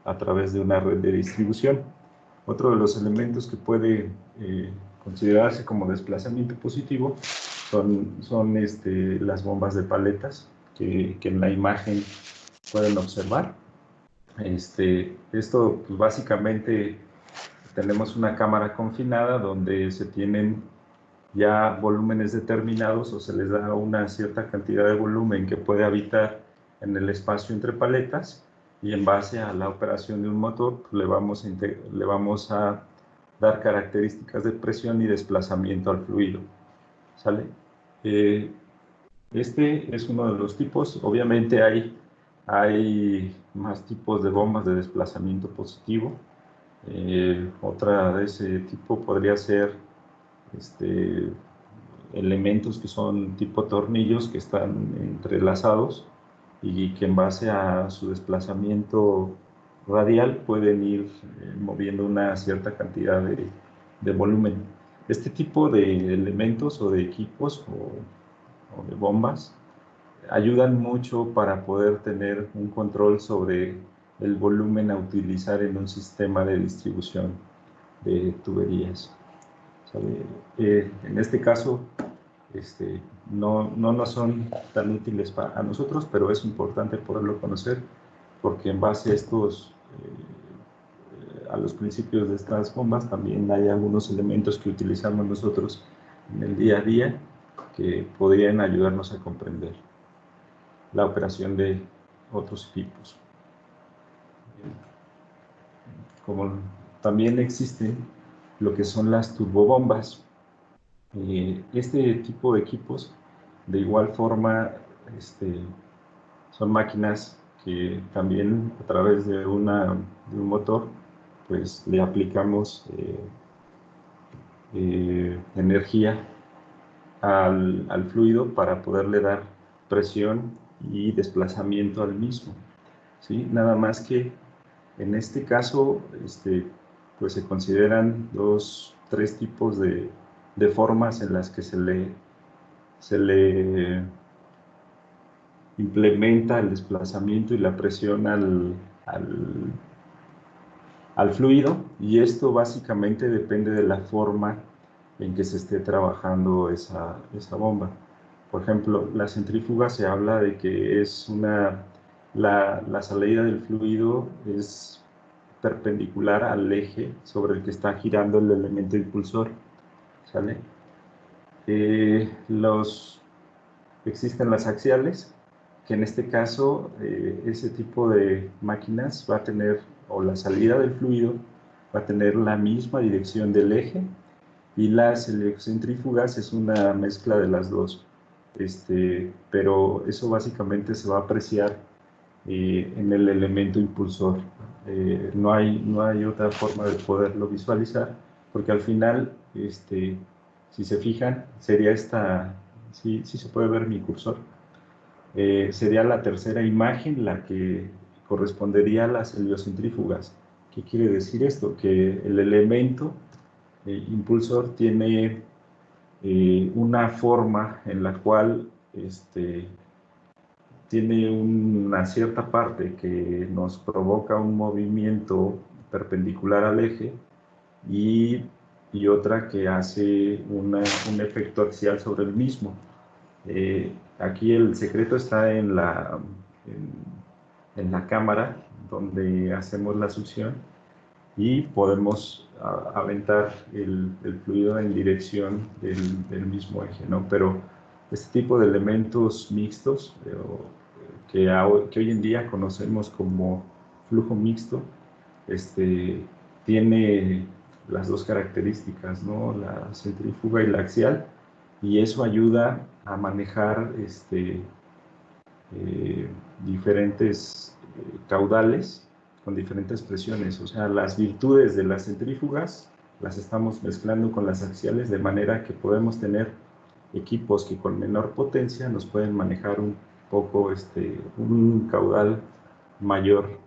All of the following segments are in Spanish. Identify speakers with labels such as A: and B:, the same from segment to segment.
A: a través de una red de distribución. Otro de los elementos que puede considerarse como desplazamiento positivo son las bombas de paletas que en la imagen pueden observar. Esto pues básicamente tenemos una cámara confinada donde se tienen ya volúmenes determinados o se les da una cierta cantidad de volumen que puede habitar en el espacio entre paletas, y en base a la operación de un motor pues le vamos a dar características de presión y desplazamiento al fluido. ¿Sale? Este es uno de los tipos. Obviamente hay más tipos de bombas de desplazamiento positivo. Otra de ese tipo podría ser elementos que son tipo tornillos que están entrelazados y que en base a su desplazamiento radial pueden ir moviendo una cierta cantidad de volumen. Este tipo de elementos o de equipos o de bombas ayudan mucho para poder tener un control sobre el volumen a utilizar en un sistema de distribución de tuberías. En este caso, no nos son tan útiles a nosotros, pero es importante poderlo conocer porque en base a a los principios de estas bombas también hay algunos elementos que utilizamos nosotros en el día a día que podrían ayudarnos a comprender la operación de otros equipos. Como también existen lo que son las turbobombas. Este tipo de equipos, de igual forma, son máquinas que también a través de un motor, pues le aplicamos energía al fluido para poderle dar presión y desplazamiento al mismo, ¿sí? Nada más que en este caso, pues se consideran tres tipos de formas en las que se le implementa el desplazamiento y la presión al fluido, y esto básicamente depende de la forma en que se esté trabajando esa bomba. Por ejemplo, la centrífuga se habla de que es la salida del fluido es perpendicular al eje sobre el que está girando el elemento impulsor, ¿sale? Existen las axiales, que en este caso ese tipo de máquinas va a tener, o la salida del fluido va a tener la misma dirección del eje, y las heliocentrífugas es una mezcla de las dos, pero eso básicamente se va a apreciar en el elemento impulsor. No hay otra forma de poderlo visualizar, porque al final, si se fijan, sería sí se puede ver mi cursor, sería la tercera imagen la que correspondería a las heliocentrífugas. ¿Qué quiere decir esto? Que el elemento impulsor tiene una forma en la cual tiene una cierta parte que nos provoca un movimiento perpendicular al eje y otra que hace un efecto axial sobre el mismo. Aquí el secreto está en la cámara donde hacemos la succión y podemos aventar el fluido en dirección del mismo eje, ¿no? Pero este tipo de elementos mixtos, que hoy en día conocemos como flujo mixto, tiene las dos características, ¿no? La centrífuga y la axial, y eso ayuda a manejar diferentes caudales con diferentes presiones. O sea, las virtudes de las centrífugas las estamos mezclando con las axiales, de manera que podemos tener equipos que con menor potencia nos pueden manejar un poco un caudal mayor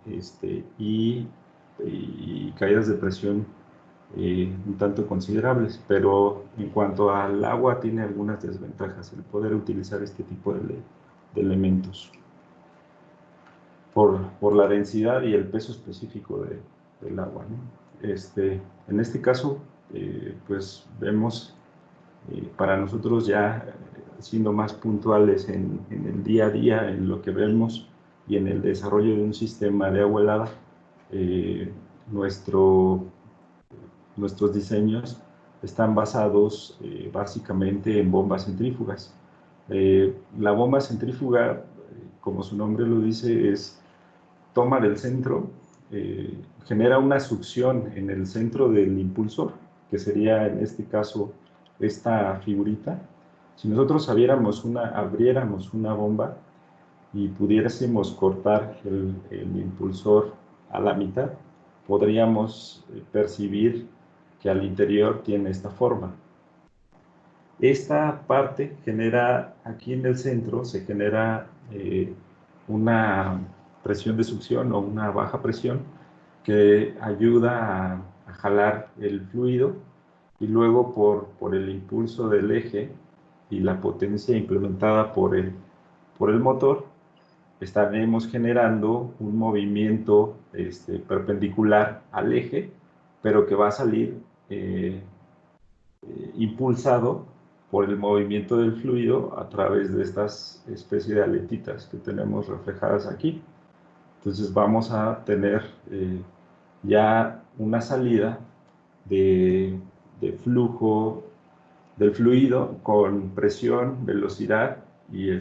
A: y caídas de presión un tanto considerables, pero en cuanto al agua tiene algunas desventajas el poder utilizar este tipo de elementos. por la densidad y el peso específico del agua, ¿no? En este caso, pues vemos, para nosotros ya siendo más puntuales en el día a día, en lo que vemos y en el desarrollo de un sistema de agua helada, nuestros diseños están basados básicamente en bombas centrífugas. La bomba centrífuga, como su nombre lo dice, toma del centro, genera una succión en el centro del impulsor, que sería en este caso esta figurita. Si nosotros abriéramos una bomba y pudiésemos cortar el impulsor a la mitad, podríamos percibir que al interior tiene esta forma. Esta parte genera, aquí en el centro, se genera una presión de succión o una baja presión que ayuda a jalar el fluido, y luego por el impulso del eje y la potencia implementada por el motor, estaremos generando un movimiento perpendicular al eje, pero que va a salir impulsado por el movimiento del fluido a través de estas especies de aletitas que tenemos reflejadas aquí. Entonces vamos a tener ya una salida de flujo del fluido con presión, velocidad y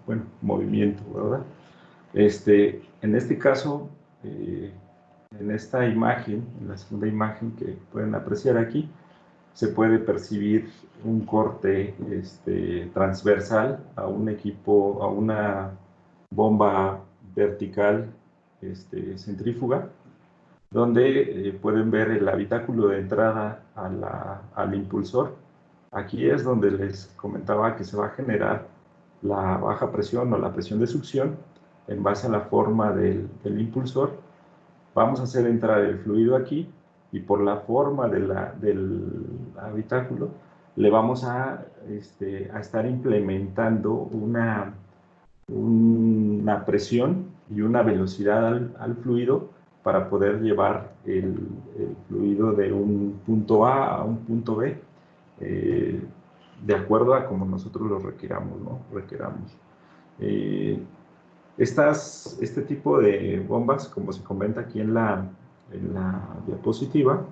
A: bueno, movimiento, ¿verdad? En este caso, en esta imagen, en la segunda imagen que pueden apreciar aquí, se puede percibir un corte transversal a un equipo, a una bomba vertical centrífuga, donde pueden ver el habitáculo de entrada al impulsor. Aquí es donde les comentaba que se va a generar la baja presión o la presión de succión en base a la forma del impulsor. Vamos a hacer entrar el fluido aquí, y por la forma del habitáculo le vamos a estar implementando una presión y una velocidad al fluido para poder llevar el fluido de un punto A a un punto B, de acuerdo a como nosotros lo requeramos, ¿no? Este tipo de bombas, como se comenta aquí en la diapositiva,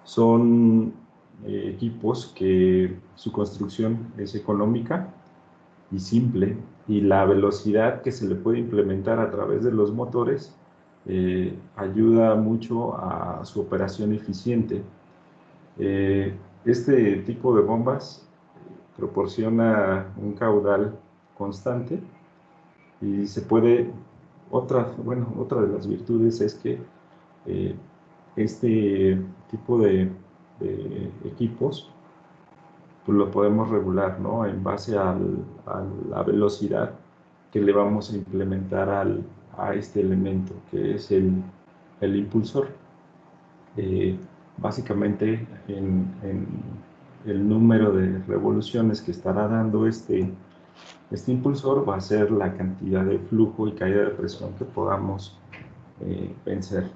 A: son equipos que su construcción es económica y simple, y la velocidad que se le puede implementar a través de los motores ayuda mucho a su operación eficiente. Este tipo de bombas proporciona un caudal constante y se puede, otra de las virtudes es que este tipo de equipos pues lo podemos regular, ¿no? En base a la velocidad que le vamos a implementar a este elemento, que es el impulsor. Básicamente, en el número de revoluciones que estará dando este impulsor va a ser la cantidad de flujo y caída de presión que podamos vencer.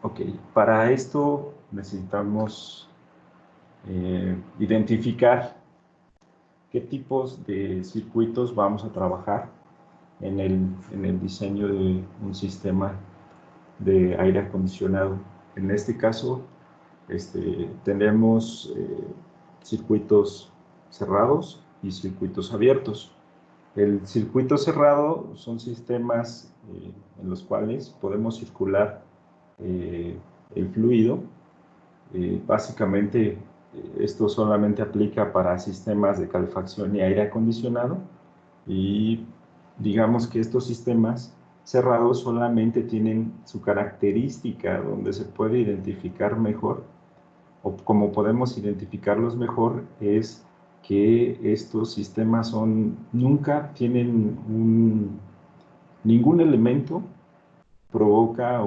A: Ok, para esto necesitamos identificar qué tipos de circuitos vamos a trabajar en el diseño de un sistema de aire acondicionado. En este caso, tenemos circuitos cerrados y circuitos abiertos. El circuito cerrado son sistemas en los cuales podemos circular el fluido. Básicamente, esto solamente aplica para sistemas de calefacción y aire acondicionado, y digamos que estos sistemas cerrados solamente tienen su característica donde se puede identificar mejor, o como podemos identificarlos mejor, es que estos sistemas nunca tienen ningún elemento provoca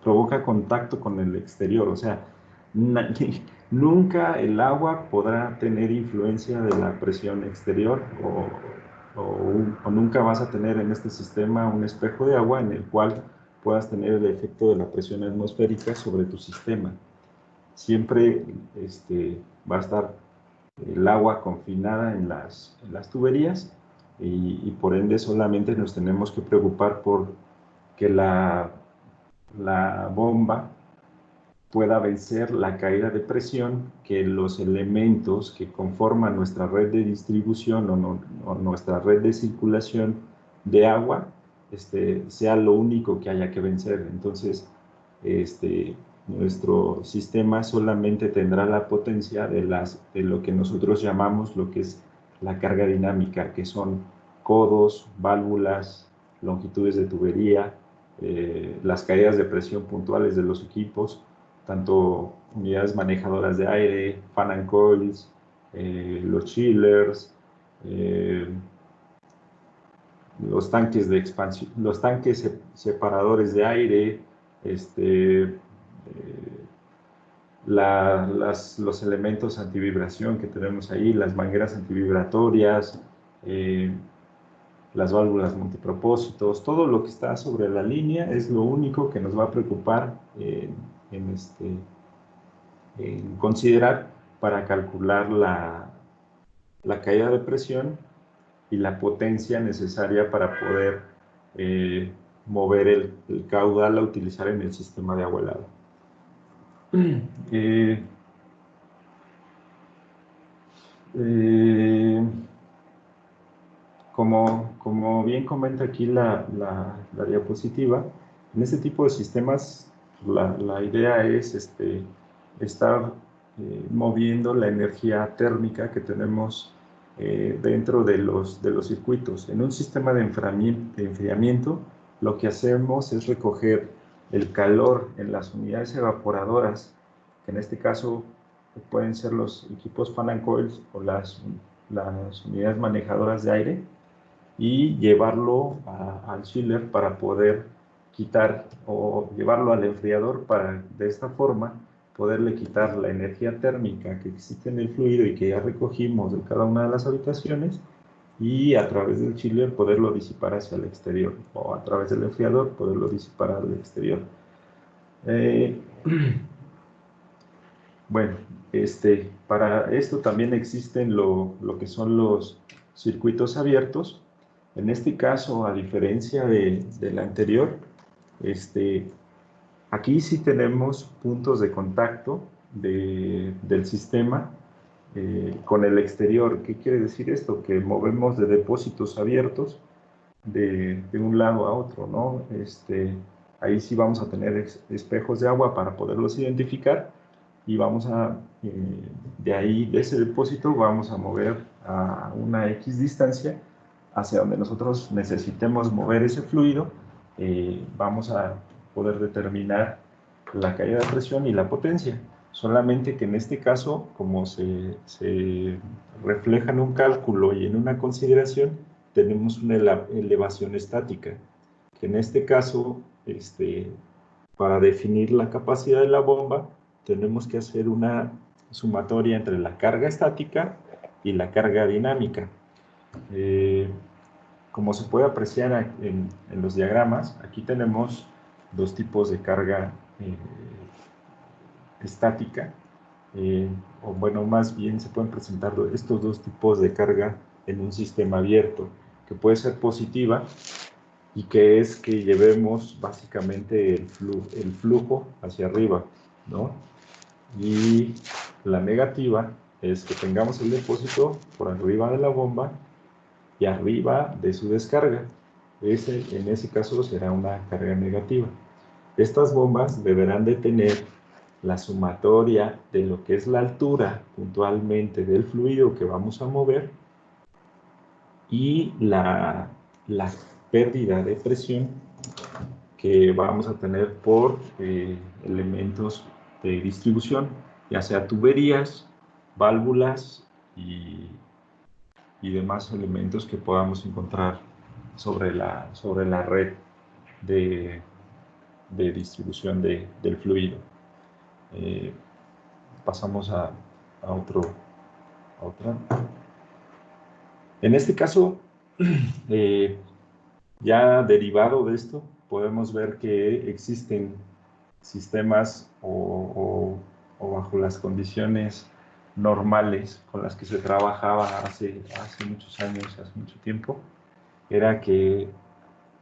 A: provoca contacto con el exterior, o sea, nunca el agua podrá tener influencia de la presión exterior o nunca vas a tener en este sistema un espejo de agua en el cual puedas tener el efecto de la presión atmosférica sobre tu sistema. Siempre va a estar el agua confinada en las tuberías y por ende solamente nos tenemos que preocupar por que la bomba pueda vencer la caída de presión, que los elementos que conforman nuestra red de distribución o nuestra red de circulación de agua sea lo único que haya que vencer. Entonces, nuestro sistema solamente tendrá la potencia de lo que nosotros llamamos lo que es la carga dinámica, que son codos, válvulas, longitudes de tubería, las caídas de presión puntuales de los equipos, tanto unidades manejadoras de aire, fan and coils, los chillers, los tanques de expansión, los tanques separadores de aire, los elementos antivibración que tenemos ahí, las mangueras antivibratorias, las válvulas multipropósitos, todo lo que está sobre la línea es lo único que nos va a preocupar en considerar para calcular la caída de presión y la potencia necesaria para poder mover el caudal a utilizar en el sistema de agua helada. Como bien comenta aquí la diapositiva, en este tipo de sistemas la idea es estar moviendo la energía térmica que tenemos dentro de los circuitos. En un sistema de enfriamiento, lo que hacemos es recoger el calor en las unidades evaporadoras, que en este caso pueden ser los equipos fan and coils o las unidades manejadoras de aire, y llevarlo al chiller para poder quitar, o llevarlo al enfriador para de esta forma poderle quitar la energía térmica que existe en el fluido y que ya recogimos de cada una de las habitaciones, y a través del chiller poderlo disipar hacia el exterior, o a través del enfriador poderlo disipar al exterior. Bueno, para esto también existen lo que son los circuitos abiertos. En este caso, a diferencia del anterior, aquí sí tenemos puntos de contacto del sistema con el exterior. ¿Qué quiere decir esto? Que movemos de depósitos abiertos de un lado a otro, ¿no? Ahí sí vamos a tener espejos de agua para poderlos identificar, y vamos de ahí, de ese depósito, vamos a mover a una X distancia hacia donde nosotros necesitemos mover ese fluido. Vamos a poder determinar la caída de presión y la potencia. Solamente que en este caso, como se refleja en un cálculo y en una consideración, tenemos una elevación estática, que en este caso, para definir la capacidad de la bomba, tenemos que hacer una sumatoria entre la carga estática y la carga dinámica. Como se puede apreciar en los diagramas, aquí tenemos dos tipos de carga estática, o bueno, más bien se pueden presentar estos dos tipos de carga en un sistema abierto, que puede ser positiva, y que es que llevemos básicamente el flujo hacia arriba, ¿no? Y la negativa es que tengamos el depósito por arriba de la bomba y arriba de su descarga. En ese caso será una carga negativa. Estas bombas deberán de tener la sumatoria de lo que es la altura puntualmente del fluido que vamos a mover y la pérdida de presión que vamos a tener por elementos de distribución, ya sea tuberías, válvulas y demás elementos que podamos encontrar sobre la red de distribución del fluido. Pasamos a otra. En este caso, Ya derivado de esto, podemos ver que existen sistemas o bajo las condiciones normales con las que se trabajaba hace muchos años, hace mucho tiempo, era que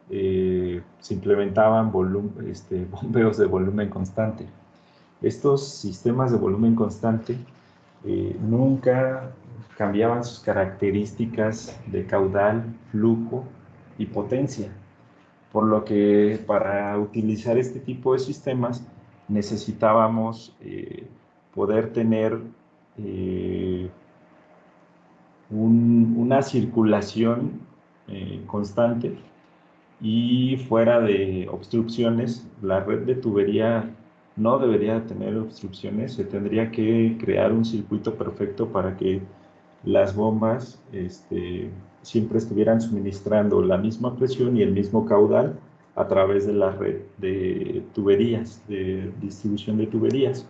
A: se implementaban bombeos de volumen constante. Estos sistemas de volumen constante nunca cambiaban sus características de caudal, flujo y potencia, por lo que para utilizar este tipo de sistemas necesitábamos poder tener eh, una circulación constante y fuera de obstrucciones. La red de tubería no debería tener obstrucciones, se tendría que crear un circuito perfecto para que las bombas siempre estuvieran suministrando la misma presión y el mismo caudal a través de la red de tuberías, de distribución de tuberías.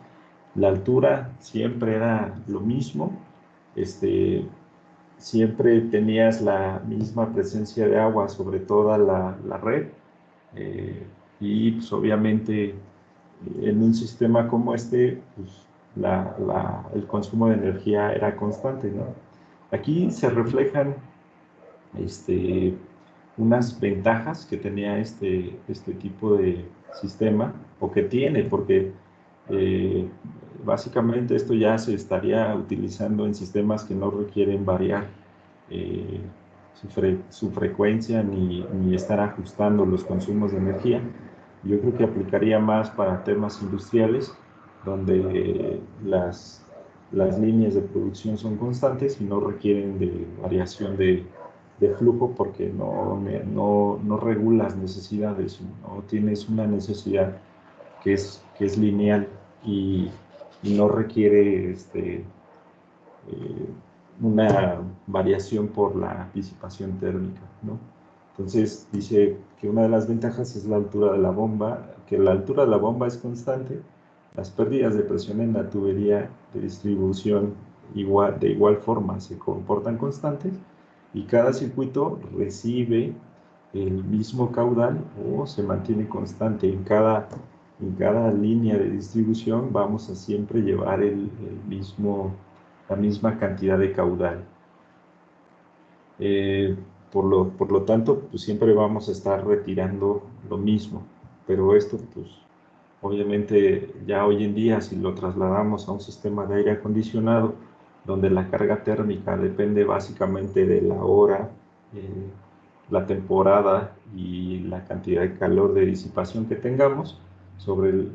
A: La altura siempre era lo mismo, siempre tenías la misma presencia de agua sobre toda la red, eh, y pues obviamente en un sistema como este, pues, el consumo de energía era constante, ¿no? Aquí se reflejan este, unas ventajas que tenía este tipo de sistema, o que tiene, porque eh, básicamente esto ya se estaría utilizando en sistemas que no requieren variar eh, su frecuencia ni estar ajustando los consumos de energía. Yo creo que aplicaría más para temas industriales, donde las líneas de producción son constantes y no requieren de variación de flujo, porque no regulas necesidades, no tienes una necesidad que es lineal y, y no requiere una variación por la disipación térmica, ¿no? Entonces dice que una de las ventajas es la altura de la bomba, que la altura de la bomba es constante, las pérdidas de presión en la tubería de distribución de igual forma se comportan constantes, y cada circuito recibe el mismo caudal o se mantiene constante. En cada línea de distribución vamos a siempre llevar la misma cantidad de caudal. Por lo tanto, pues siempre vamos a estar retirando lo mismo, pero esto, pues, obviamente, ya hoy en día, si lo trasladamos a un sistema de aire acondicionado, donde la carga térmica depende básicamente de la hora, la temporada y la cantidad de calor de disipación que tengamos sobre el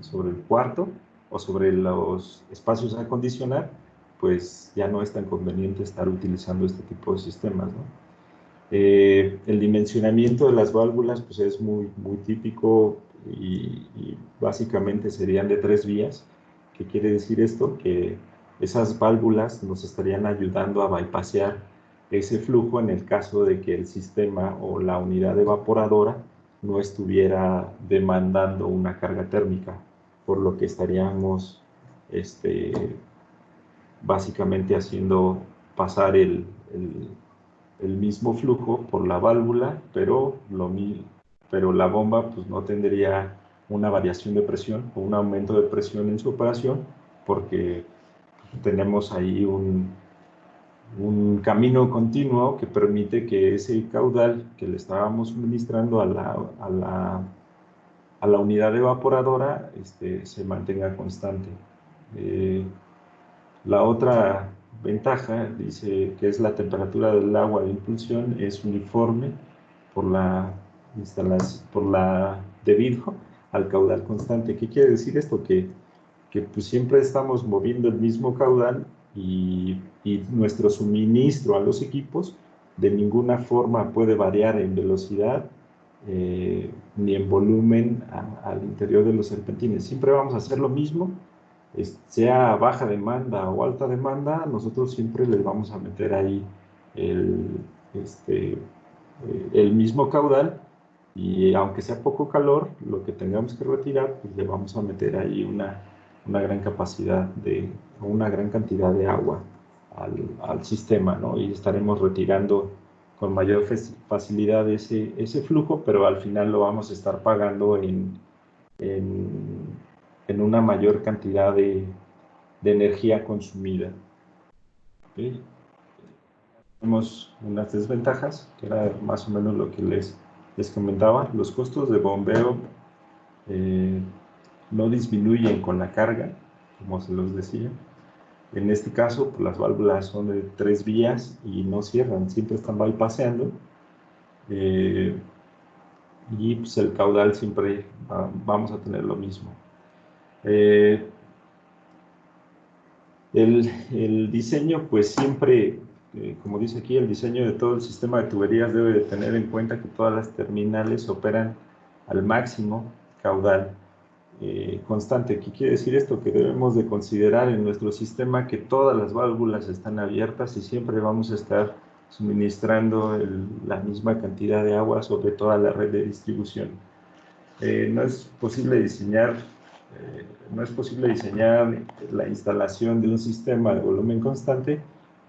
A: cuarto o sobre los espacios a acondicionar, pues ya no es tan conveniente estar utilizando este tipo de sistemas, ¿no? El dimensionamiento de las válvulas pues es muy típico y básicamente serían de 3 vías. ¿Qué quiere decir esto? Que esas válvulas nos estarían ayudando a bypassear ese flujo en el caso de que el sistema o la unidad evaporadora no estuviera demandando una carga térmica, por lo que estaríamos básicamente haciendo pasar el mismo flujo por la válvula, pero la bomba pues no tendría una variación de presión o un aumento de presión en su operación, porque tenemos ahí un camino continuo que permite que ese caudal que le estábamos suministrando a la unidad evaporadora se mantenga constante. La otra ventaja dice que es la temperatura del agua de impulsión es uniforme por debido al caudal constante. ¿Qué quiere decir esto? Que pues siempre estamos moviendo el mismo caudal y nuestro suministro a los equipos de ninguna forma puede variar en velocidad ni en volumen al interior de los serpentines. Siempre vamos a hacer lo mismo, sea baja demanda o alta demanda, nosotros siempre les vamos a meter ahí el, este, el mismo caudal, y aunque sea poco calor, lo que tengamos que retirar, pues le vamos a meter ahí una gran una gran cantidad de agua al sistema, ¿no? Y estaremos retirando con mayor facilidad ese flujo, pero al final lo vamos a estar pagando en una mayor cantidad de energía consumida. ¿Okay? Tenemos unas desventajas, que era más o menos lo que les comentaba. Los costos de bombeo no disminuyen con la carga, como se los decía. En este caso, pues, las válvulas son de 3 vías y no cierran, siempre están bypaseando. Y pues, el caudal siempre vamos a tener lo mismo. El diseño, pues siempre, como dice aquí, el diseño de todo el sistema de tuberías debe de tener en cuenta que todas las terminales operan al máximo caudal constante. ¿Qué quiere decir esto? Que debemos de considerar en nuestro sistema que todas las válvulas están abiertas y siempre vamos a estar suministrando la misma cantidad de agua sobre toda la red de distribución. No es posible diseñar la instalación de un sistema de volumen constante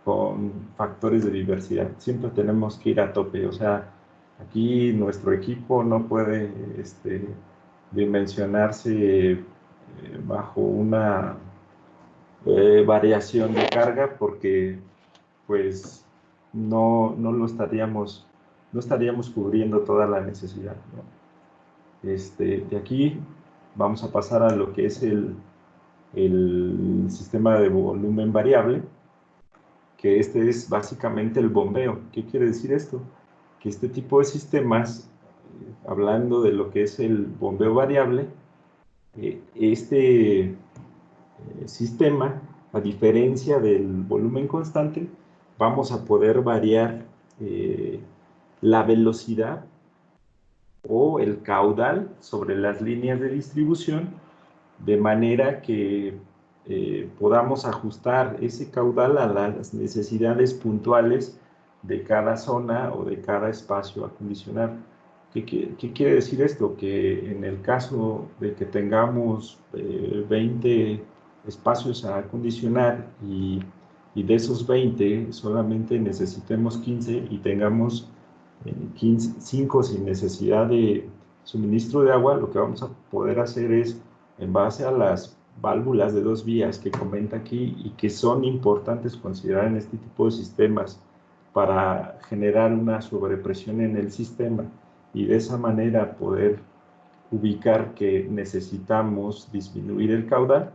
A: con factores de diversidad. Siempre tenemos que ir a tope. O sea, aquí nuestro equipo no puede dimensionarse bajo una variación de carga porque pues no estaríamos cubriendo toda la necesidad, ¿no? De aquí vamos a pasar a lo que es el sistema de volumen variable, que es básicamente el bombeo. ¿Qué quiere decir esto? Que este tipo de sistemas, hablando de lo que es el bombeo variable, sistema, a diferencia del volumen constante, vamos a poder variar la velocidad o el caudal sobre las líneas de distribución, de manera que podamos ajustar ese caudal a las necesidades puntuales de cada zona o de cada espacio a acondicionar. ¿Qué quiere decir esto? Que en el caso de que tengamos 20 espacios a acondicionar y de esos 20 solamente necesitemos 15 y tengamos 5 sin necesidad de suministro de agua, lo que vamos a poder hacer es, en base a las válvulas de 2 vías que comenta aquí y que son importantes considerar en este tipo de sistemas para generar una sobrepresión en el sistema y de esa manera poder ubicar que necesitamos disminuir el caudal,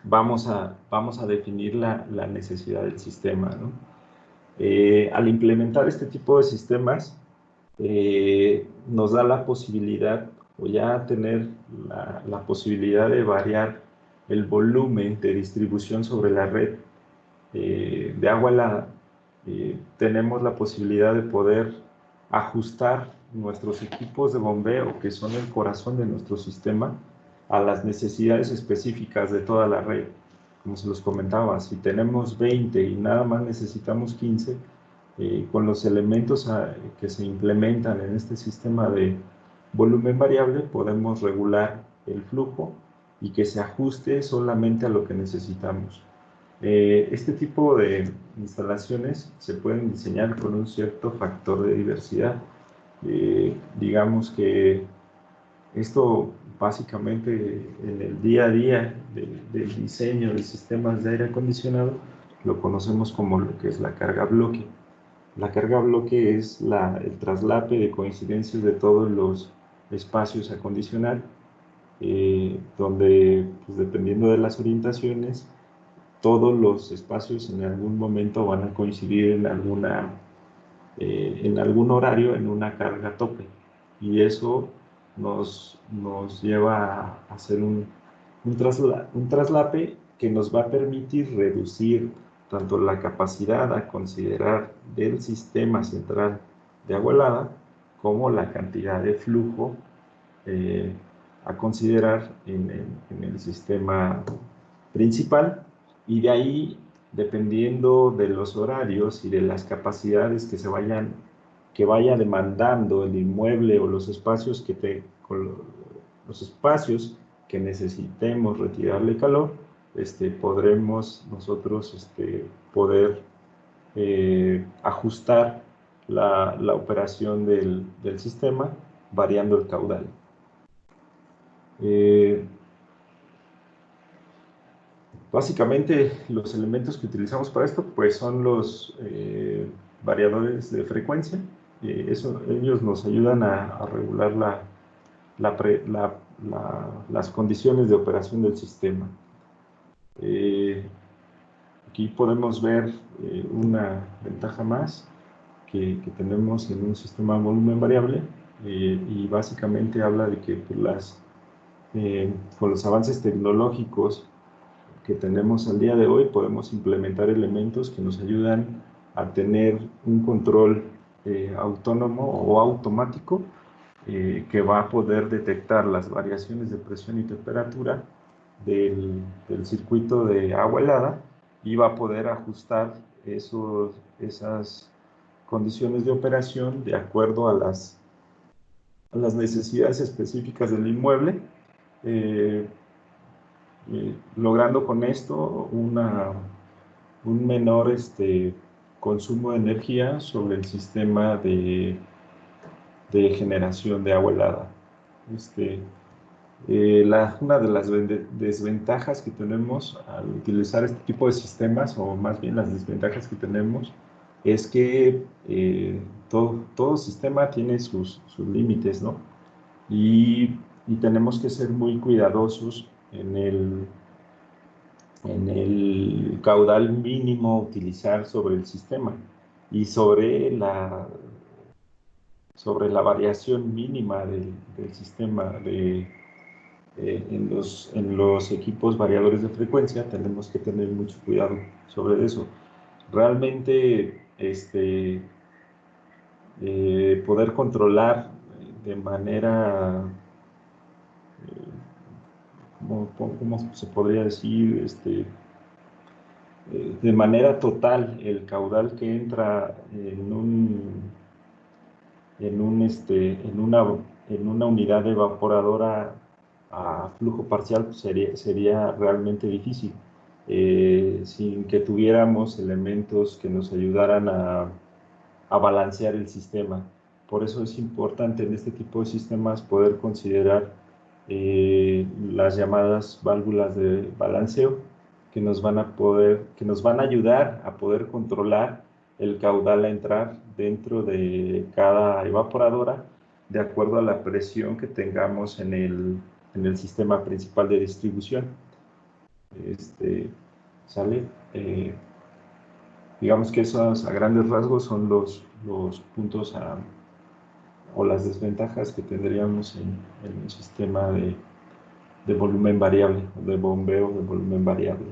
A: vamos a definir la necesidad del sistema, ¿no? Al implementar este tipo de sistemas, nos da la posibilidad, o ya tener la posibilidad de variar el volumen de distribución sobre la red de agua helada. Tenemos la posibilidad de poder ajustar nuestros equipos de bombeo, que son el corazón de nuestro sistema, a las necesidades específicas de toda la red. Como se los comentaba, si tenemos 20 y nada más necesitamos 15, con los elementos que se implementan en este sistema de volumen variable, podemos regular el flujo y que se ajuste solamente a lo que necesitamos. Este tipo de instalaciones se pueden diseñar con un cierto factor de diversidad. Digamos que esto básicamente en el día a día del diseño de sistemas de aire acondicionado lo conocemos como lo que es la carga bloque. La carga bloque es el traslape de coincidencias de todos los espacios a acondicionar, donde pues, dependiendo de las orientaciones, todos los espacios en algún momento van a coincidir en algún horario en una carga tope, y eso nos lleva a hacer un traslape que nos va a permitir reducir tanto la capacidad a considerar del sistema central de agua helada como la cantidad de flujo a considerar en el sistema principal, y de ahí, dependiendo de los horarios y de las capacidades que vaya demandando el inmueble o los espacios que necesitemos retirarle calor, podremos nosotros poder ajustar la operación del sistema variando el caudal. Básicamente los elementos que utilizamos para esto pues son los variadores de frecuencia. Ellos nos ayudan a regular las condiciones de operación del sistema. Aquí podemos ver una ventaja más que tenemos en un sistema de volumen variable, y básicamente habla de que pues, con los avances tecnológicos que tenemos al día de hoy podemos implementar elementos que nos ayudan a tener un control autónomo o automático que va a poder detectar las variaciones de presión y temperatura del circuito de agua helada y va a poder ajustar esas condiciones de operación de acuerdo a las necesidades específicas del inmueble, logrando con esto un menor consumo de energía sobre el sistema de generación de agua helada. Una de las desventajas que tenemos al utilizar este tipo de sistemas, o más bien las desventajas que tenemos, es que todo sistema tiene sus límites, ¿no? Y tenemos que ser muy cuidadosos en el caudal mínimo a utilizar sobre el sistema y sobre la variación mínima del sistema en los equipos variadores de frecuencia. Tenemos que tener mucho cuidado sobre eso. Realmente poder controlar de manera, ¿cómo se podría decir? De manera total el caudal que entra en una unidad evaporadora a flujo parcial, pues sería realmente difícil, sin que tuviéramos elementos que nos ayudaran a balancear el sistema. Por eso es importante en este tipo de sistemas poder considerar las llamadas válvulas de balanceo, que nos van a ayudar a poder controlar el caudal a entrar dentro de cada evaporadora de acuerdo a la presión que tengamos en el sistema principal de distribución. ¿Sale? Digamos que esos a grandes rasgos son los puntos o las desventajas que tendríamos en un sistema de volumen variable, de bombeo de volumen variable.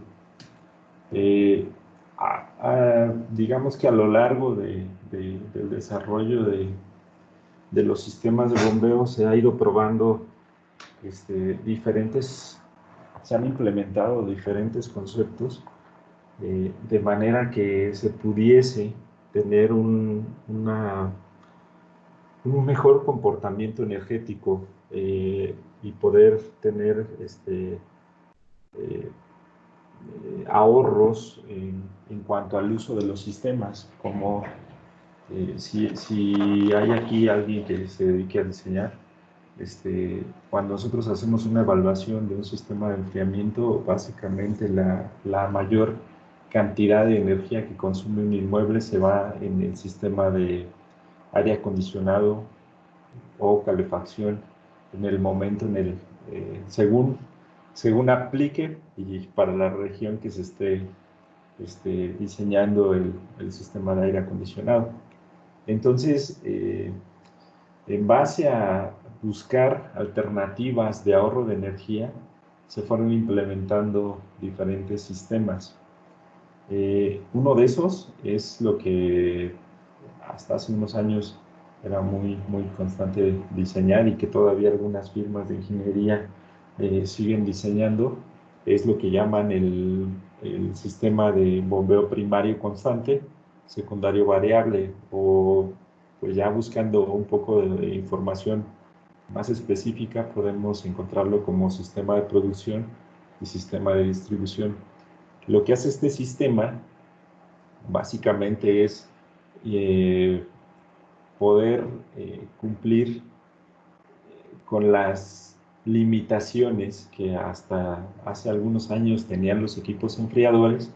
A: Digamos que a lo largo del desarrollo de los sistemas de bombeo se ha ido probando se han implementado diferentes conceptos de manera que se pudiese tener un mejor comportamiento energético y poder tener ahorros en cuanto al uso de los sistemas, como si hay aquí alguien que se dedique a diseñar, cuando nosotros hacemos una evaluación de un sistema de enfriamiento, básicamente la mayor cantidad de energía que consume un inmueble se va en el sistema de aire acondicionado o calefacción en el momento según aplique y para la región que se esté diseñando el sistema de aire acondicionado. Entonces, en base a buscar alternativas de ahorro de energía, se fueron implementando diferentes sistemas. Uno de esos es lo que hasta hace unos años era muy constante diseñar y que todavía algunas firmas de ingeniería siguen diseñando, es lo que llaman el sistema de bombeo primario constante, secundario variable, o pues ya buscando un poco de información más específica podemos encontrarlo como sistema de producción y sistema de distribución. Lo que hace este sistema básicamente es poder cumplir con las limitaciones que hasta hace algunos años tenían los equipos enfriadores,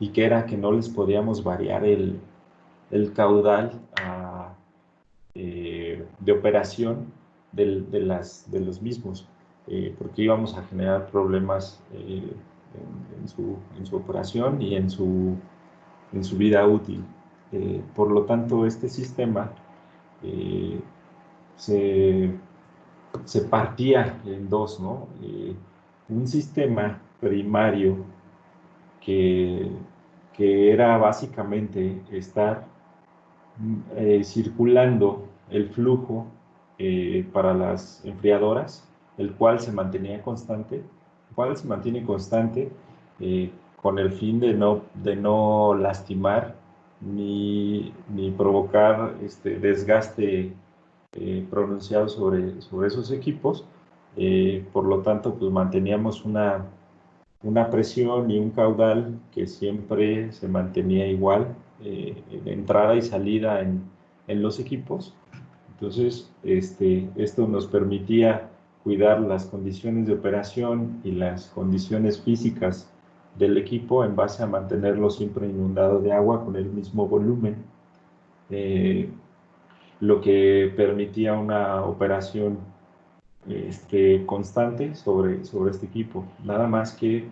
A: y que era que no les podíamos variar el caudal de operación de los mismos, porque íbamos a generar problemas en su operación y en su vida útil. Por lo tanto, este sistema eh, se, se partía en dos, ¿no? Un sistema primario que, que era básicamente estar circulando el flujo para las enfriadoras, el cual se mantenía constante, el cual se mantiene constante eh, con el fin de no lastimar ni provocar desgaste pronunciado sobre esos equipos. Por lo tanto, pues manteníamos una presión y un caudal que siempre se mantenía igual, en entrada y salida en los equipos. Entonces, esto nos permitía cuidar las condiciones de operación y las condiciones físicas del equipo en base a mantenerlo siempre inundado de agua con el mismo volumen, lo que permitía una operación constante sobre este equipo. Nada más que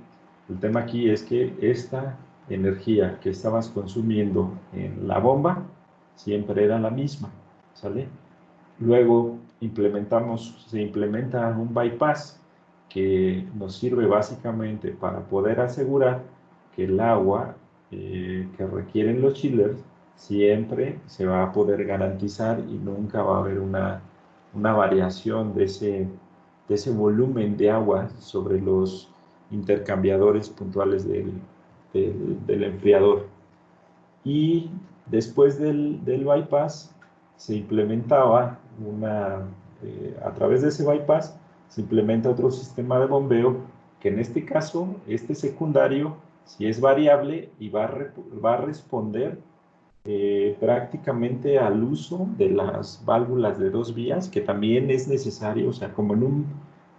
A: el tema aquí es que esta energía que estabas consumiendo en la bomba siempre era la misma, ¿sale? Luego se implementa un bypass que nos sirve básicamente para poder asegurar que el agua que requieren los chillers siempre se va a poder garantizar y nunca va a haber una variación de ese volumen de agua sobre los intercambiadores puntuales del enfriador. Y después del bypass se implementaba a través de ese bypass se implementa otro sistema de bombeo, que en este caso, este secundario, si es variable y va a responder prácticamente al uso de las válvulas de 2 vías, que también es necesario, o sea, como en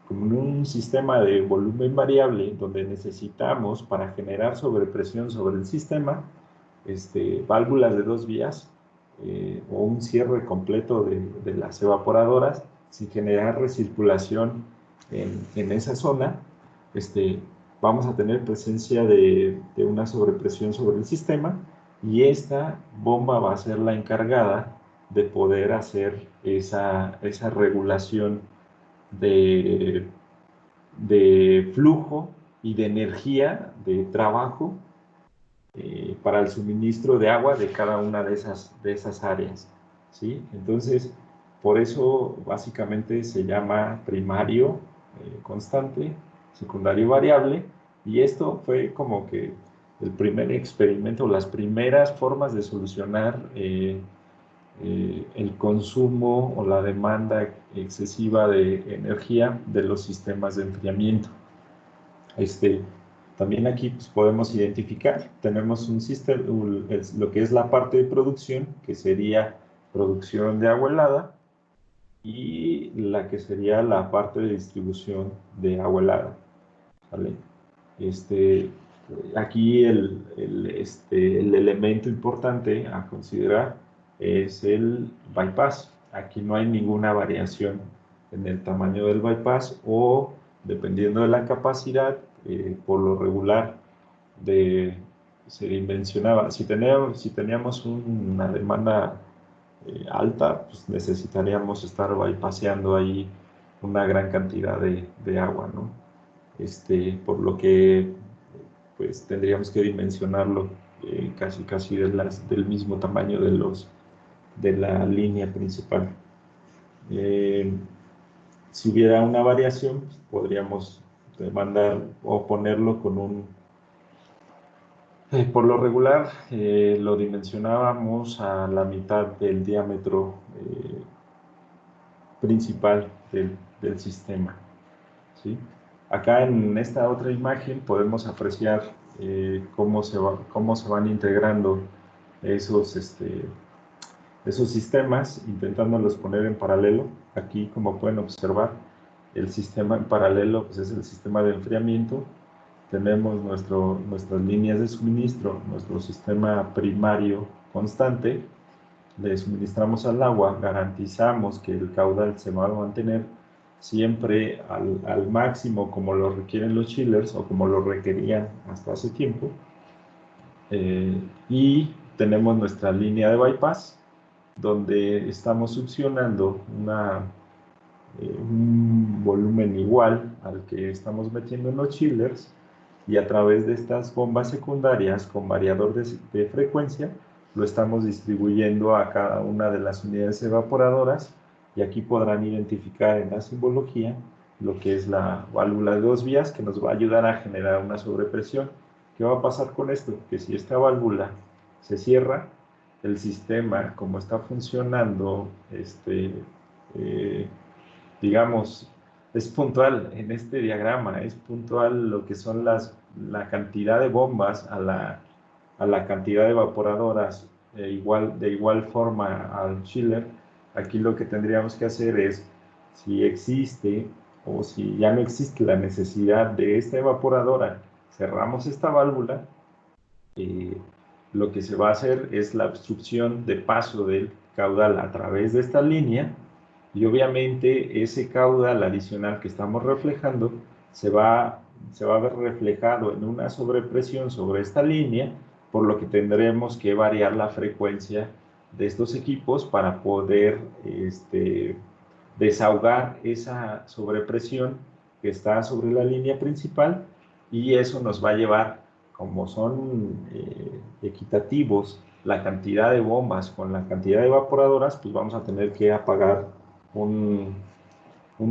A: un sistema de volumen variable, donde necesitamos para generar sobrepresión sobre el sistema, válvulas de 2 vías, o un cierre completo de las evaporadoras, sin generar recirculación en esa zona, vamos a tener presencia de una sobrepresión sobre el sistema, y esta bomba va a ser la encargada de poder hacer esa regulación de flujo y de energía de trabajo para el suministro de agua de cada una de esas áreas, ¿sí? Entonces, por eso básicamente se llama primario constante, secundario variable, y esto fue como que el primer experimento, las primeras formas de solucionar el consumo o la demanda excesiva de energía de los sistemas de enfriamiento. También aquí pues, podemos identificar, tenemos un sistema, lo que es la parte de producción, que sería producción de agua helada, y la que sería la parte de distribución de agua helada, ¿vale? Aquí el elemento importante a considerar es el bypass. Aquí no hay ninguna variación en el tamaño del bypass, o dependiendo de la capacidad, por lo regular se dimensionaba. Si teníamos una demanda alta, pues necesitaríamos estar bypasseando ahí una gran cantidad de agua, ¿no? Por lo que pues tendríamos que dimensionarlo casi del mismo tamaño de la línea principal. Si hubiera una variación, pues, podríamos demandar o ponerlo con por lo regular, lo dimensionábamos a la mitad del diámetro principal del sistema, ¿sí? Acá en esta otra imagen podemos apreciar cómo se van integrando esos sistemas, intentándolos poner en paralelo. Aquí, como pueden observar, el sistema en paralelo pues, es el sistema de enfriamiento. Tenemos nuestras líneas de suministro, nuestro sistema primario constante, le suministramos al agua, garantizamos que el caudal se va a mantener siempre al máximo como lo requieren los chillers o como lo requerían hasta hace tiempo. Y tenemos nuestra línea de bypass, donde estamos succionando un volumen igual al que estamos metiendo en los chillers, y a través de estas bombas secundarias con variador de frecuencia lo estamos distribuyendo a cada una de las unidades evaporadoras, y aquí podrán identificar en la simbología lo que es la válvula de 2 vías, que nos va a ayudar a generar una sobrepresión. ¿Qué va a pasar con esto? Que si esta válvula se cierra, el sistema, como está funcionando, digamos, es puntual en este diagrama, es puntual lo que son la cantidad de bombas a la cantidad de evaporadoras, de igual forma al chiller. Aquí lo que tendríamos que hacer es, si existe o si ya no existe la necesidad de esta evaporadora, cerramos esta válvula. Lo que se va a hacer es la obstrucción de paso del caudal a través de esta línea, y obviamente ese caudal adicional que estamos reflejando se va a ver reflejado en una sobrepresión sobre esta línea, por lo que tendremos que variar la frecuencia de estos equipos para poder desahogar esa sobrepresión que está sobre la línea principal, y eso nos va a llevar, como son equitativos la cantidad de bombas con la cantidad de evaporadoras, pues vamos a tener que apagar un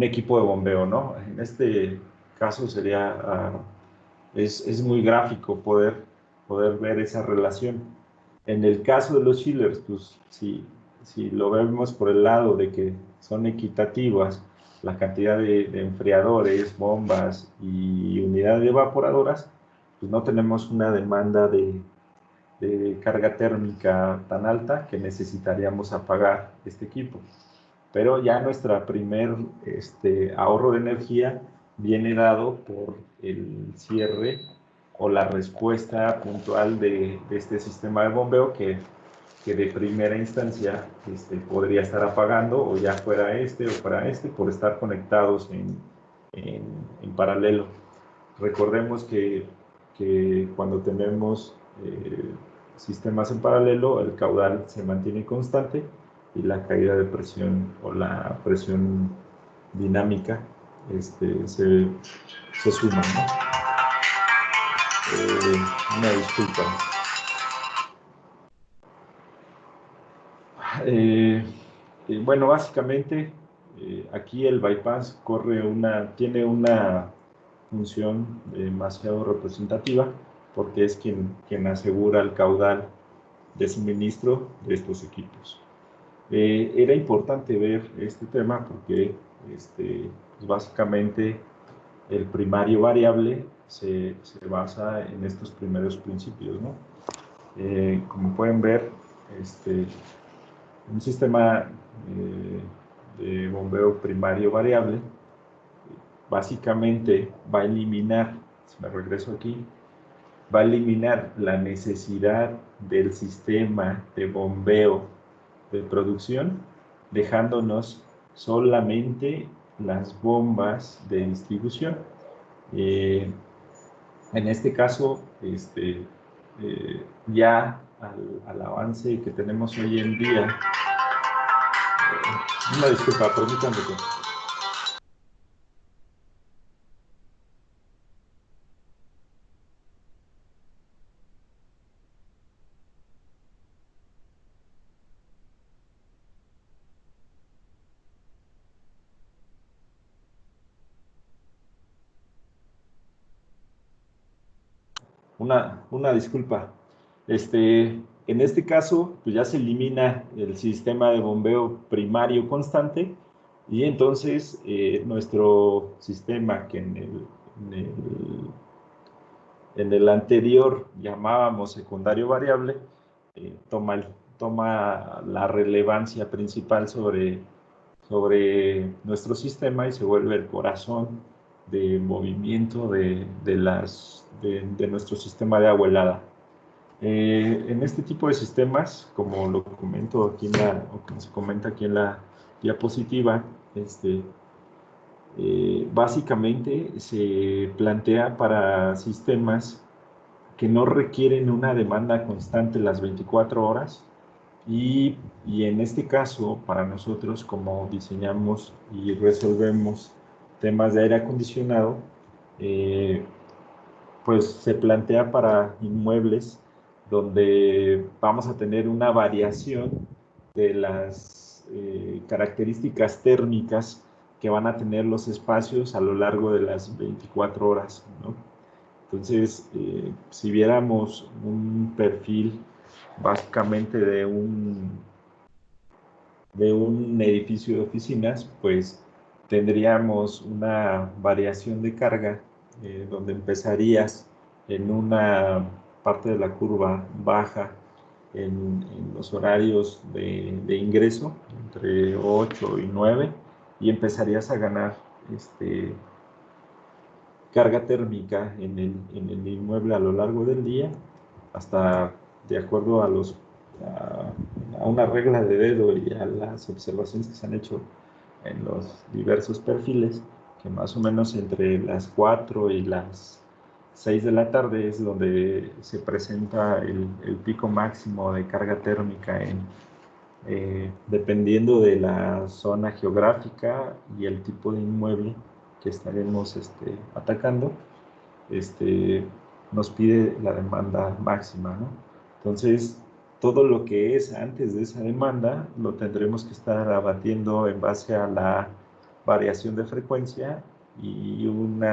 A: equipo de bombeo, ¿no? En este caso sería, es muy gráfico poder ver esa relación. En el caso de los chillers, pues si lo vemos por el lado de que son equitativas la cantidad de enfriadores, bombas y unidades evaporadoras, pues no tenemos una demanda de carga térmica tan alta que necesitaríamos apagar este equipo. Pero ya nuestra primer ahorro de energía viene dado por el cierre o la respuesta puntual de este sistema de bombeo que de primera instancia podría estar apagando, o ya fuera o fuera por estar conectados en paralelo. Recordemos que cuando tenemos sistemas en paralelo, el caudal se mantiene constante y la caída de presión o la presión dinámica se suma, ¿no? Una disculpa. Bueno, básicamente aquí el bypass tiene una función demasiado representativa, porque es quien asegura el caudal de suministro de estos equipos. Era importante ver este tema porque pues básicamente el primario variable se basa en estos primeros principios, ¿no? Como pueden ver, un sistema de bombeo primario variable básicamente va a eliminar, si me regreso aquí, va a eliminar la necesidad del sistema de bombeo de producción, dejándonos solamente las bombas de distribución. En este caso, ya al avance que tenemos hoy en día, una disculpa, permítanme que... Una disculpa. En este caso, pues ya se elimina el sistema de bombeo primario constante, y entonces nuestro sistema, que en en el anterior llamábamos secundario variable, toma la relevancia principal sobre nuestro sistema y se vuelve el corazón de movimiento de nuestro sistema de agua helada. En este tipo de sistemas, como lo comento aquí o como se comenta aquí en la diapositiva, básicamente se plantea para sistemas que no requieren una demanda constante las 24 horas y en este caso, para nosotros, como diseñamos y resolvemos temas de aire acondicionado, pues se plantea para inmuebles donde vamos a tener una variación de las características térmicas que van a tener los espacios a lo largo de las 24 horas, ¿no? Entonces, si viéramos un perfil básicamente de un edificio de oficinas, pues tendríamos una variación de carga donde empezarías en una parte de la curva baja en los horarios de ingreso, entre 8 y 9, y empezarías a ganar carga térmica en el inmueble a lo largo del día, hasta de acuerdo a una regla de dedo y a las observaciones que se han hecho en los diversos perfiles, que más o menos entre las 4 y las 6 de la tarde es donde se presenta el pico máximo de carga térmica dependiendo de la zona geográfica y el tipo de inmueble que estaremos atacando, nos pide la demanda máxima, ¿no? Entonces, todo lo que es antes de esa demanda lo tendremos que estar abatiendo en base a la variación de frecuencia y un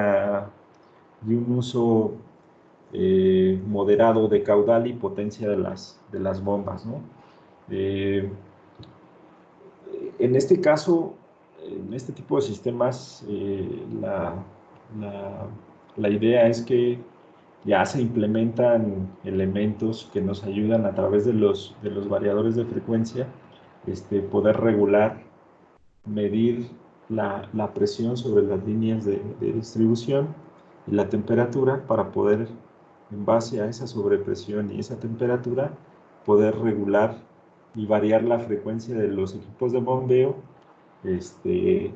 A: uso moderado de caudal y potencia de las bombas, ¿no? En este caso, en este tipo de sistemas, la idea es que ya se implementan elementos que nos ayudan a través de los variadores de frecuencia, poder regular, medir la presión sobre las líneas de distribución y la temperatura para poder, en base a esa sobrepresión y esa temperatura, poder regular y variar la frecuencia de los equipos de bombeo de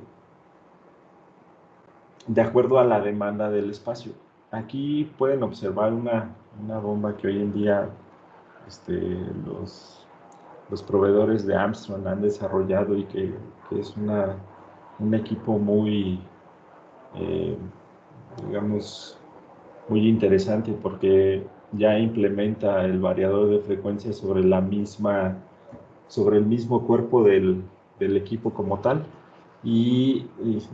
A: acuerdo a la demanda del espacio. Aquí pueden observar una bomba que hoy en día los proveedores de Armstrong han desarrollado y que es un equipo muy, eh, digamos, muy interesante porque ya implementa el variador de frecuencia sobre el mismo cuerpo del equipo como tal. Y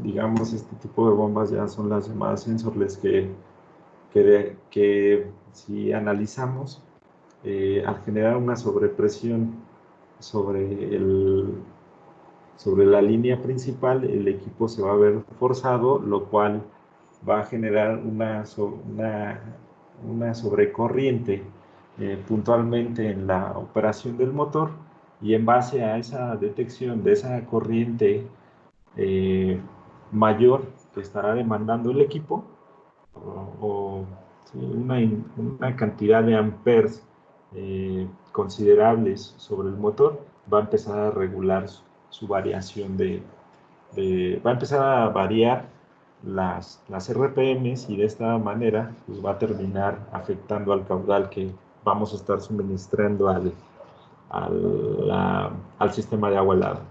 A: digamos, este tipo de bombas ya son las llamadas sensorless que si analizamos, al generar una sobrepresión sobre, sobre la línea principal, el equipo se va a ver forzado, lo cual va a generar una sobrecorriente puntualmente en la operación del motor, y en base a esa detección de esa corriente mayor que estará demandando el equipo, o sí, una cantidad de amperes considerables sobre el motor, va a empezar a regular su variación va a empezar a variar las RPMs, y de esta manera pues, va a terminar afectando al caudal que vamos a estar suministrando al sistema de agua helada.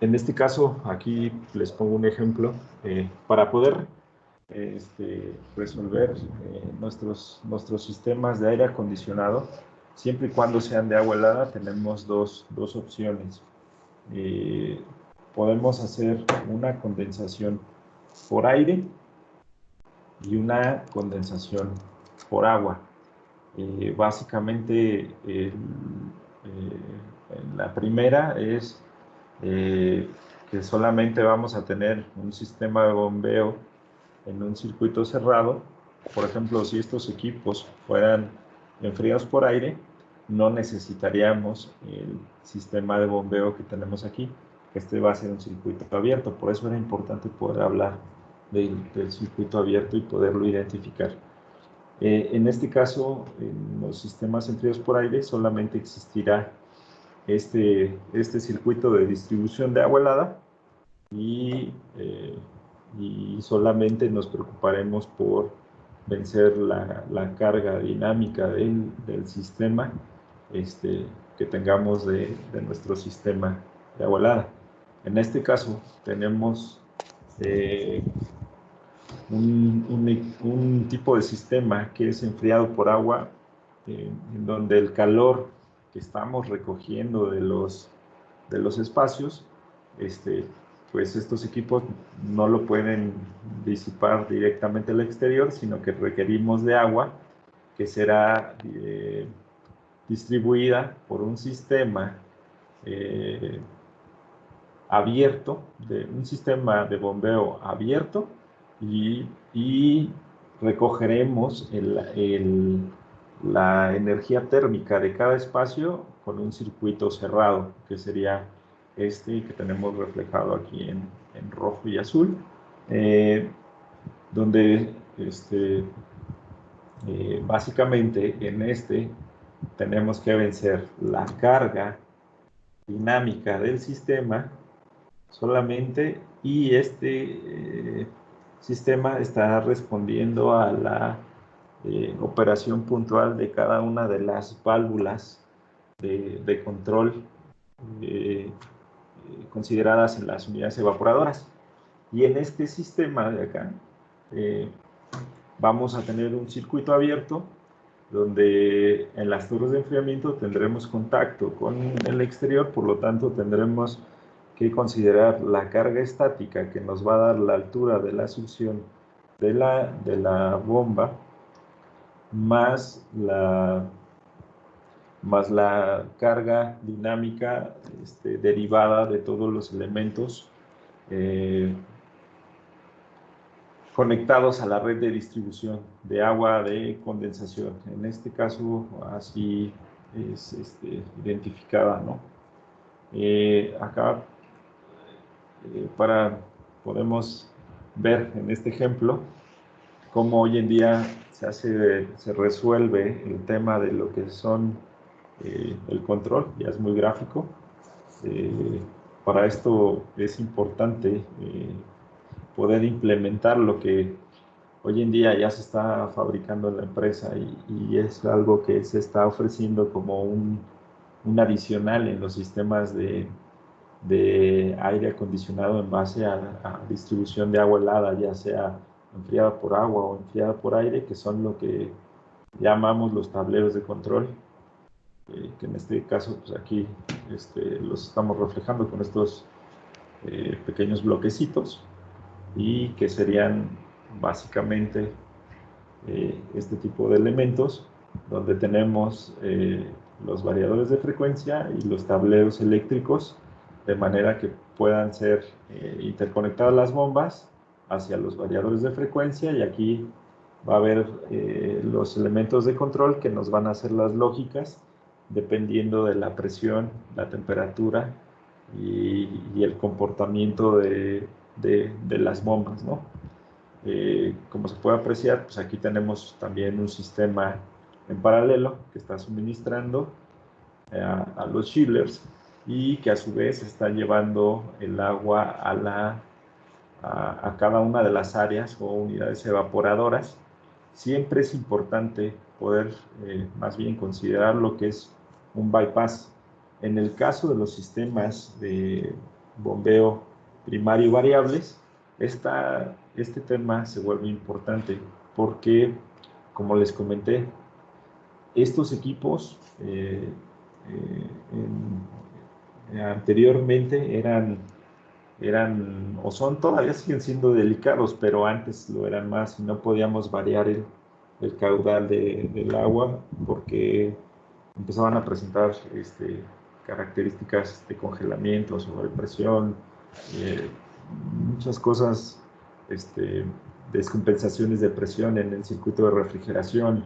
A: En este caso, aquí les pongo un ejemplo. Para poder resolver nuestros sistemas de aire acondicionado, siempre y cuando sean de agua helada, tenemos dos opciones. Podemos hacer una condensación por aire y una condensación por agua. Básicamente, la primera es que solamente vamos a tener un sistema de bombeo en un circuito cerrado. Por ejemplo, si estos equipos fueran enfriados por aire, no necesitaríamos el sistema de bombeo que tenemos aquí. Este va a ser un circuito abierto, por eso era importante poder hablar del circuito abierto y poderlo identificar. En este caso, en los sistemas enfriados por aire, solamente existirá este circuito de distribución de agua helada y solamente nos preocuparemos por vencer la carga dinámica del sistema que tengamos de nuestro sistema de agua helada. En este caso tenemos un tipo de sistema que es enfriado por agua, en donde el calor que estamos recogiendo de los espacios, pues estos equipos no lo pueden disipar directamente al exterior, sino que requerimos de agua que será distribuida por un sistema abierto, un sistema de bombeo abierto, y recogeremos la energía térmica de cada espacio con un circuito cerrado, que sería que tenemos reflejado aquí en rojo y azul, donde básicamente en tenemos que vencer la carga dinámica del sistema solamente, y sistema está respondiendo a la operación puntual de cada una de las válvulas de control consideradas en las unidades evaporadoras. Y en este sistema de acá vamos a tener un circuito abierto donde en las torres de enfriamiento tendremos contacto con el exterior, por lo tanto tendremos que considerar la carga estática que nos va a dar la altura de la succión de la bomba, más la carga dinámica derivada de todos los elementos conectados a la red de distribución de agua de condensación. En este caso, así es identificada, ¿no? Acá podemos ver en este ejemplo cómo hoy en día se resuelve el tema de lo que son el control. Ya es muy gráfico. Para esto es importante poder implementar lo que hoy en día ya se está fabricando en la empresa, y es algo que se está ofreciendo como un adicional en los sistemas de aire acondicionado en base a distribución de agua helada, ya sea enfriada por agua o enfriada por aire, que son lo que llamamos los tableros de control, que en este caso pues aquí los estamos reflejando con estos pequeños bloquecitos, y que serían básicamente este tipo de elementos, donde tenemos los variadores de frecuencia y los tableros eléctricos, de manera que puedan ser interconectadas las bombas hacia los variadores de frecuencia, y aquí va a haber los elementos de control que nos van a hacer las lógicas dependiendo de la presión, la temperatura y el comportamiento de las bombas, ¿no? Como se puede apreciar, pues aquí tenemos también un sistema en paralelo que está suministrando a los chillers, y que a su vez está llevando el agua a cada una de las áreas o unidades evaporadoras. Siempre es importante poder más bien considerar lo que es un bypass. En el caso de los sistemas de bombeo primario variables, este tema se vuelve importante porque, como les comenté, estos equipos anteriormente eran o son, todavía siguen siendo delicados, pero antes lo eran más, y no podíamos variar el caudal del agua porque empezaban a presentar características de congelamiento, sobrepresión, muchas cosas descompensaciones de presión en el circuito de refrigeración,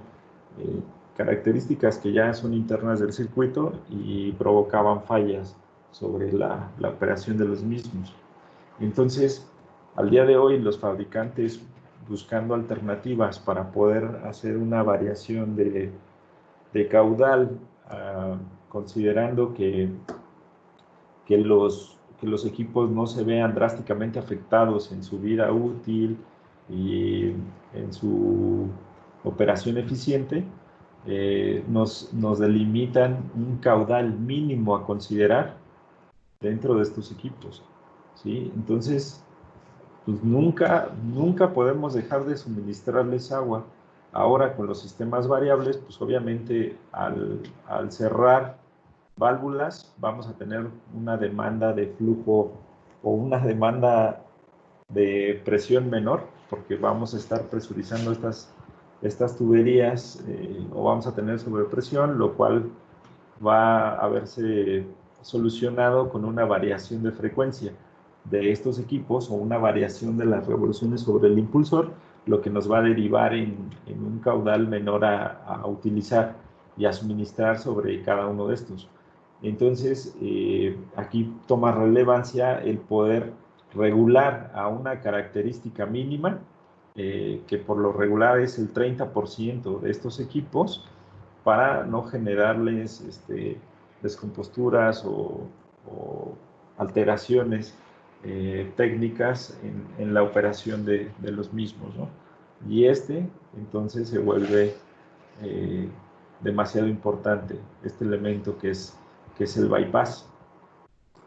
A: características que ya son internas del circuito y provocaban fallas sobre la operación de los mismos. Entonces, al día de hoy, los fabricantes, buscando alternativas para poder hacer una variación de caudal, considerando que los equipos no se vean drásticamente afectados en su vida útil y en su operación eficiente, nos delimitan un caudal mínimo a considerar dentro de estos equipos, ¿sí? Entonces, pues nunca podemos dejar de suministrarles agua. Ahora con los sistemas variables, pues obviamente al cerrar válvulas vamos a tener una demanda de flujo o una demanda de presión menor, porque vamos a estar presurizando estas tuberías, o vamos a tener sobrepresión, lo cual va a verse solucionado con una variación de frecuencia de estos equipos o una variación de las revoluciones sobre el impulsor, lo que nos va a derivar en un caudal menor a utilizar y a suministrar sobre cada uno de estos. Entonces, aquí toma relevancia el poder regular a una característica mínima, que por lo regular es el 30% de estos equipos, para no generarles descomposturas o alteraciones técnicas en la operación de los mismos, ¿no? Y entonces se vuelve demasiado importante, este elemento que es el bypass,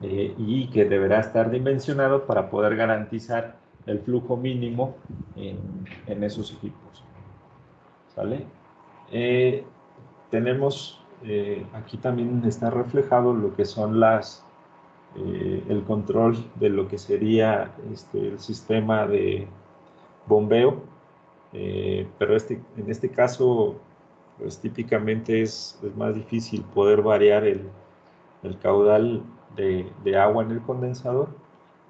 A: y que deberá estar dimensionado para poder garantizar el flujo mínimo en esos equipos, ¿sale? Tenemos, aquí también está reflejado lo que son el control de lo que sería el sistema de bombeo, pero en este caso, pues típicamente es más difícil poder variar el caudal de agua en el condensador,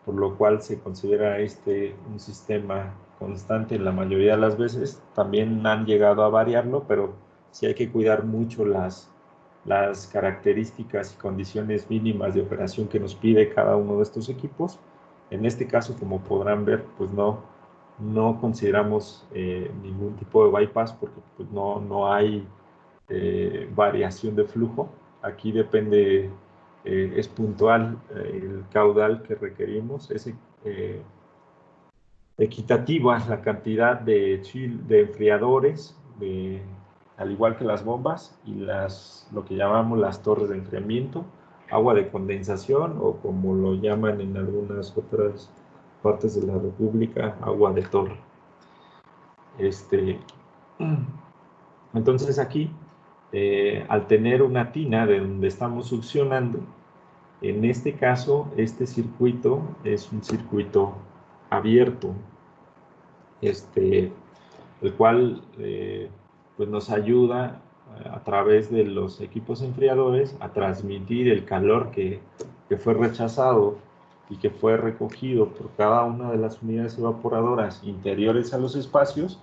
A: por lo cual se considera un sistema constante en la mayoría de las veces. También han llegado a variarlo, pero sí hay que cuidar mucho las características y condiciones mínimas de operación que nos pide cada uno de estos equipos. En este caso, como podrán ver, pues no consideramos ningún tipo de bypass, porque pues no hay variación de flujo. Aquí depende, es puntual el caudal que requerimos, es equitativa la cantidad de enfriadores, al igual que las bombas y lo que llamamos las torres de enfriamiento, agua de condensación, o como lo llaman en algunas otras partes de la República, agua de torre. Entonces aquí, al tener una tina de donde estamos succionando, en este caso, este circuito es un circuito abierto, el cual pues nos ayuda a través de los equipos enfriadores a transmitir el calor que fue rechazado y que fue recogido por cada una de las unidades evaporadoras interiores a los espacios,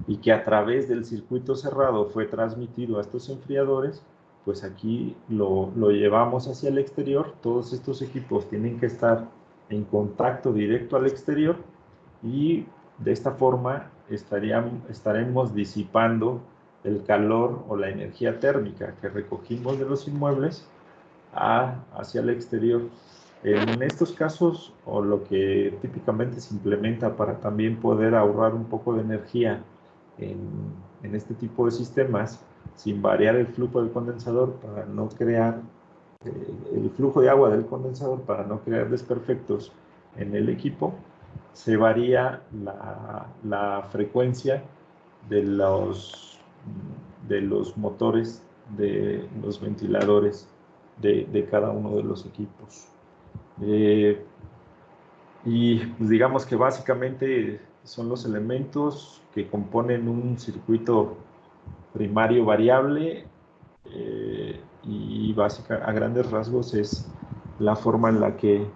A: y que a través del circuito cerrado fue transmitido a estos enfriadores. Pues aquí lo llevamos hacia el exterior. Todos estos equipos tienen que estar en contacto directo al exterior, y de esta forma estaremos disipando el calor o la energía térmica que recogimos de los inmuebles hacia el exterior. En estos casos, o lo que típicamente se implementa para también poder ahorrar un poco de energía en este tipo de sistemas, sin variar el flujo del condensador para no crear el flujo de agua del condensador, para no crear desperfectos en el equipo, se varía la frecuencia de los motores, de los ventiladores de cada uno de los equipos. Y pues digamos que básicamente son los elementos que componen un circuito primario variable, y a grandes rasgos es la forma en la que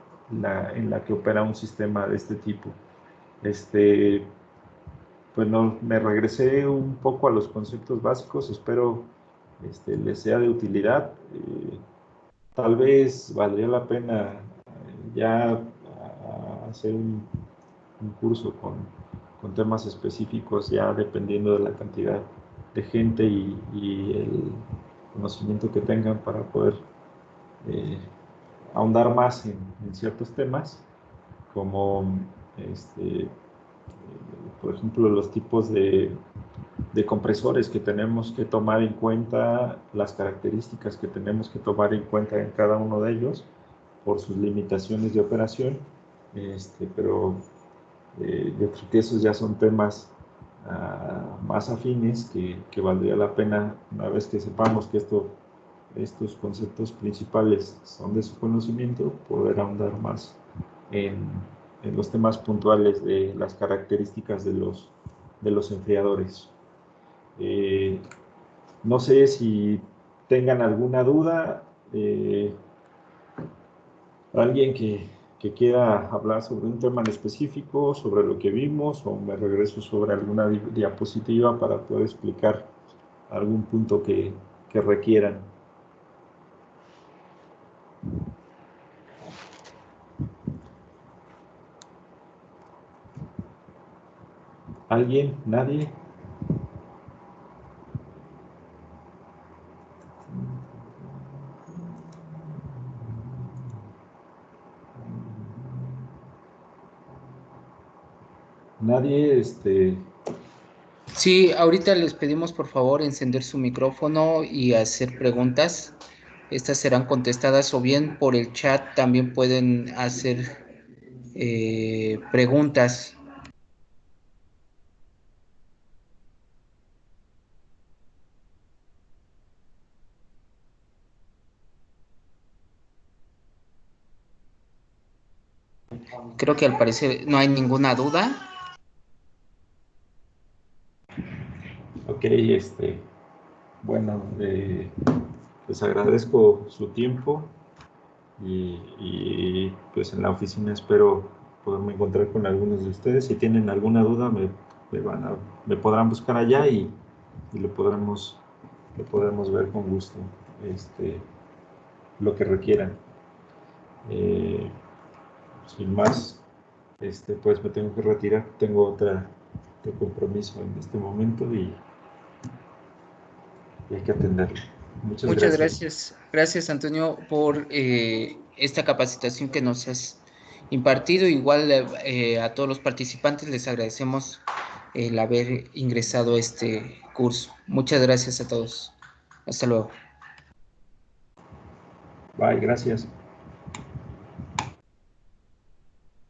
A: opera un sistema de este tipo. Pues no, me regresé un poco a los conceptos básicos, espero les sea de utilidad. Tal vez valdría la pena ya hacer un curso con temas específicos, ya dependiendo de la cantidad de gente y el conocimiento que tengan para poder eh, ahondar más en ciertos temas, como por ejemplo los tipos de compresores que tenemos que tomar en cuenta, las características que tenemos que tomar en cuenta en cada uno de ellos por sus limitaciones de operación, pero yo creo que esos ya son temas más afines que valdría la pena, una vez que sepamos que estos conceptos principales son de su conocimiento, poder ahondar más en, en los temas puntuales de las características de los enfriadores. No sé si tengan alguna duda, alguien que quiera hablar sobre un tema en específico, sobre lo que vimos, o me regreso sobre alguna diapositiva para poder explicar algún punto que requieran. ¿Alguien? ¿Nadie? Nadie,
B: Sí, ahorita les pedimos por favor encender su micrófono y hacer preguntas. Estas serán contestadas o bien por el chat, también pueden hacer preguntas. Creo que al parecer no hay ninguna duda.
A: ok, bueno, les agradezco su tiempo pues en la oficina espero poderme encontrar con algunos de ustedes. Si tienen alguna duda, me podrán buscar allá y lo podremos ver con gusto, lo que requieran. Eh, Sin más, pues me tengo que retirar, tengo otro compromiso en este momento y hay que atenderlo. Muchas
B: Muchas
A: gracias.
B: gracias. Gracias, Antonio, por esta capacitación que nos has impartido. Igual a todos los participantes les agradecemos el haber ingresado a este curso. Muchas gracias a todos. Hasta luego.
A: Bye, gracias.